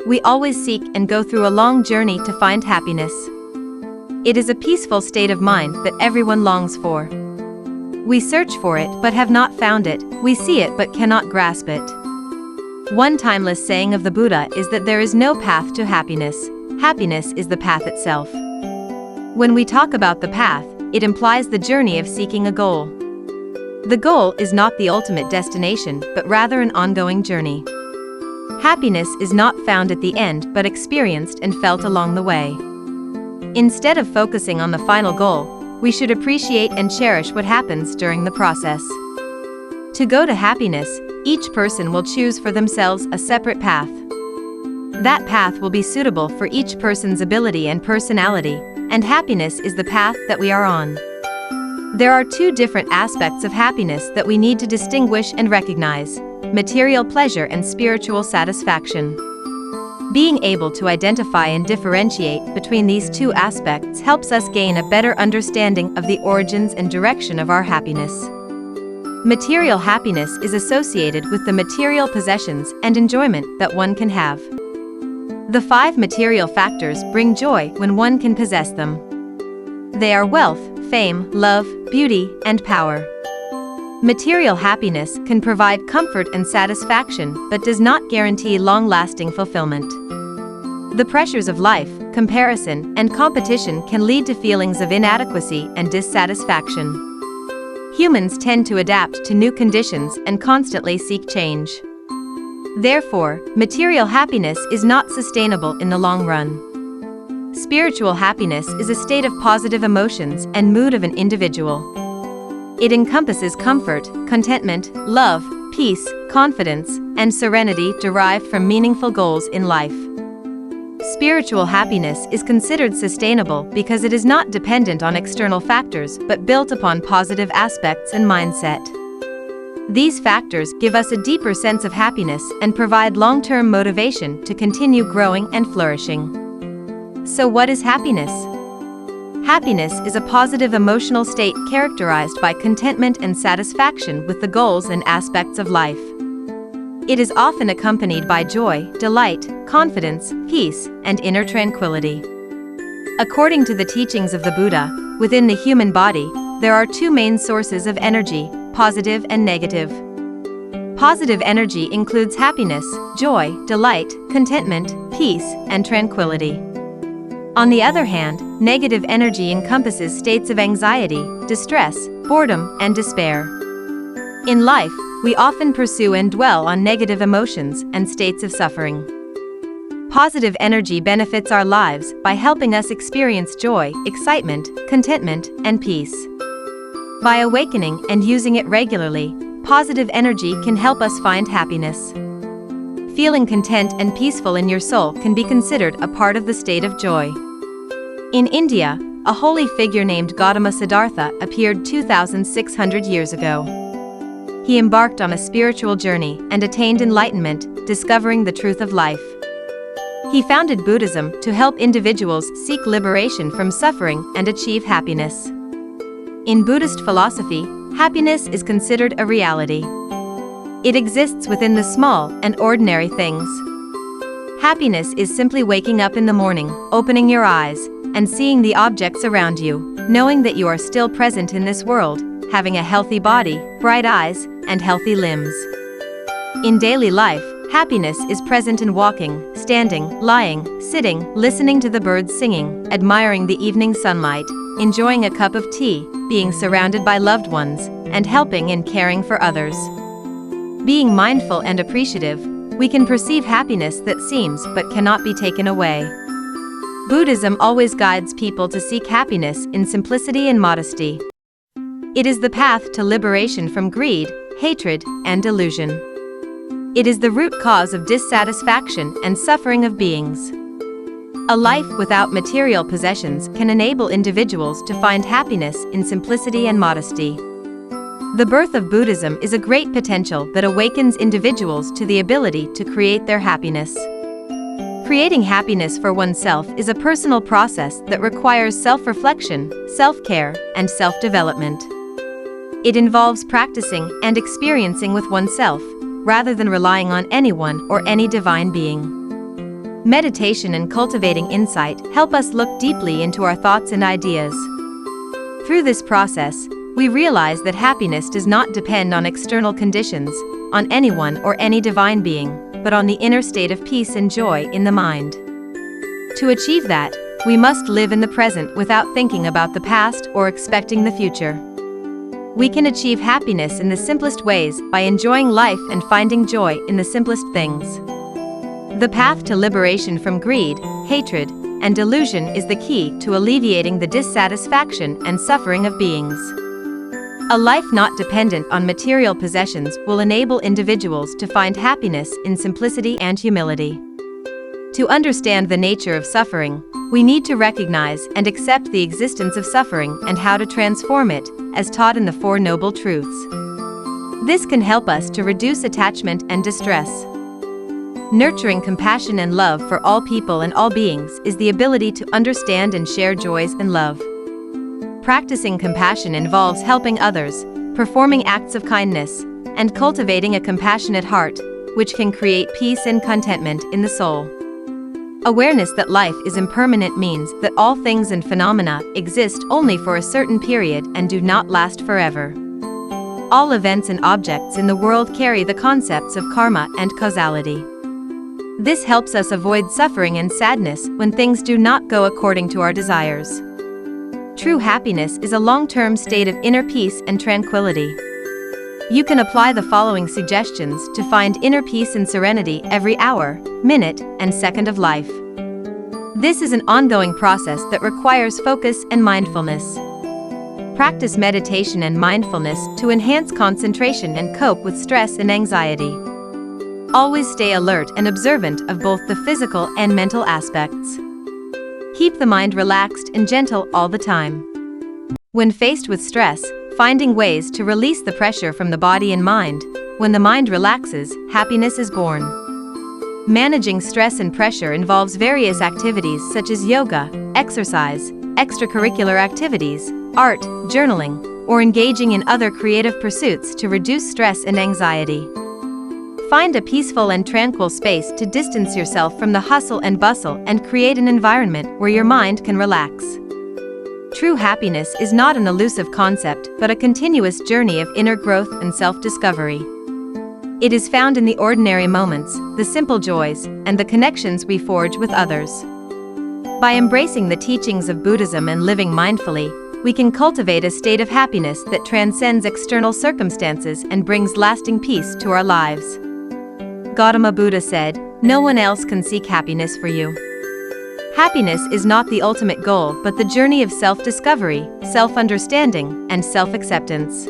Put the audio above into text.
we always seek and go through a long journey to find happiness. It is a peaceful state of mind that everyone longs for. We search for it but have not found it, we see it but cannot grasp it. One timeless saying of the Buddha is that there is no path to happiness. Happiness is the path itself. When we talk about the path, it implies the journey of seeking a goal. The goal is not the ultimate destination, but rather an ongoing journey. Happiness is not found at the end, but experienced and felt along the way. Instead of focusing on the final goal, we should appreciate and cherish what happens during the process. To go to happiness, each person will choose for themselves a separate path. That path will be suitable for each person's ability and personality, and happiness is the path that we are on. There are two different aspects of happiness that we need to distinguish and recognize: material pleasure and spiritual satisfaction. Being able to identify and differentiate between these two aspects helps us gain a better understanding of the origins and direction of our happiness. Material happiness is associated with the material possessions and enjoyment that one can have. The 5 material factors bring joy when one can possess them. They are wealth, fame, love, beauty, and power. Material happiness can provide comfort and satisfaction, but does not guarantee long-lasting fulfillment. The pressures of life, comparison, and competition can lead to feelings of inadequacy and dissatisfaction. Humans tend to adapt to new conditions and constantly seek change. Therefore, material happiness is not sustainable in the long run. Spiritual happiness is a state of positive emotions and mood of an individual. It encompasses comfort, contentment, love, peace, confidence, and serenity derived from meaningful goals in life. Spiritual happiness is considered sustainable because it is not dependent on external factors but built upon positive aspects and mindset. These factors give us a deeper sense of happiness and provide long-term motivation to continue growing and flourishing. So what is happiness? Happiness is a positive emotional state characterized by contentment and satisfaction with the goals and aspects of life. It is often accompanied by joy, delight, confidence, peace, and inner tranquility. According to the teachings of the Buddha, within the human body, there are 2 main sources of energy: positive and negative. Positive energy includes happiness, joy, delight, contentment, peace, and tranquility. On the other hand, negative energy encompasses states of anxiety, distress, boredom, and despair. In life, we often pursue and dwell on negative emotions and states of suffering. Positive energy benefits our lives by helping us experience joy, excitement, contentment, and peace. By awakening and using it regularly, positive energy can help us find happiness. Feeling content and peaceful in your soul can be considered a part of the state of joy. In India, a holy figure named Gautama Siddhartha appeared 2,600 years ago. He embarked on a spiritual journey and attained enlightenment, discovering the truth of life. He founded Buddhism to help individuals seek liberation from suffering and achieve happiness. In Buddhist philosophy, happiness is considered a reality. It exists within the small and ordinary things. Happiness is simply waking up in the morning, opening your eyes, and seeing the objects around you, knowing that you are still present in this world, having a healthy body, bright eyes, and healthy limbs. In daily life, happiness is present in walking, standing, lying, sitting, listening to the birds singing, admiring the evening sunlight, enjoying a cup of tea, being surrounded by loved ones, and helping and caring for others. Being mindful and appreciative, we can perceive happiness that seems but cannot be taken away. Buddhism always guides people to seek happiness in simplicity and modesty. It is the path to liberation from greed, hatred, and delusion. It is the root cause of dissatisfaction and suffering of beings. A life without material possessions can enable individuals to find happiness in simplicity and modesty. The birth of Buddhism is a great potential that awakens individuals to the ability to create their happiness. Creating happiness for oneself is a personal process that requires self-reflection, self-care, and self-development. It involves practicing and experiencing with oneself, rather than relying on anyone or any divine being. Meditation and cultivating insight help us look deeply into our thoughts and ideas. Through this process, we realize that happiness does not depend on external conditions, on anyone or any divine being, but on the inner state of peace and joy in the mind. To achieve that, we must live in the present without thinking about the past or expecting the future. We can achieve happiness in the simplest ways by enjoying life and finding joy in the simplest things. The path to liberation from greed, hatred, and delusion is the key to alleviating the dissatisfaction and suffering of beings. A life not dependent on material possessions will enable individuals to find happiness in simplicity and humility. To understand the nature of suffering, we need to recognize and accept the existence of suffering and how to transform it, as taught in the Four Noble Truths. This can help us to reduce attachment and distress. Nurturing compassion and love for all people and all beings is the ability to understand and share joys and love. Practicing compassion involves helping others, performing acts of kindness, and cultivating a compassionate heart, which can create peace and contentment in the soul. Awareness that life is impermanent means that all things and phenomena exist only for a certain period and do not last forever. All events and objects in the world carry the concepts of karma and causality. This helps us avoid suffering and sadness when things do not go according to our desires. True happiness is a long-term state of inner peace and tranquility. You can apply the following suggestions to find inner peace and serenity every hour, minute, and second of life. This is an ongoing process that requires focus and mindfulness. Practice meditation and mindfulness to enhance concentration and cope with stress and anxiety. Always stay alert and observant of both the physical and mental aspects. Keep the mind relaxed and gentle all the time. When faced with stress, finding ways to release the pressure from the body and mind. When the mind relaxes, happiness is born. Managing stress and pressure involves various activities such as yoga, exercise, extracurricular activities, art, journaling, or engaging in other creative pursuits to reduce stress and anxiety. Find a peaceful and tranquil space to distance yourself from the hustle and bustle and create an environment where your mind can relax. True happiness is not an elusive concept but a continuous journey of inner growth and self-discovery. It is found in the ordinary moments, the simple joys, and the connections we forge with others. By embracing the teachings of Buddhism and living mindfully, we can cultivate a state of happiness that transcends external circumstances and brings lasting peace to our lives. Gautama Buddha said, "No one else can seek happiness for you." Happiness is not the ultimate goal but the journey of self-discovery, self-understanding, and self-acceptance.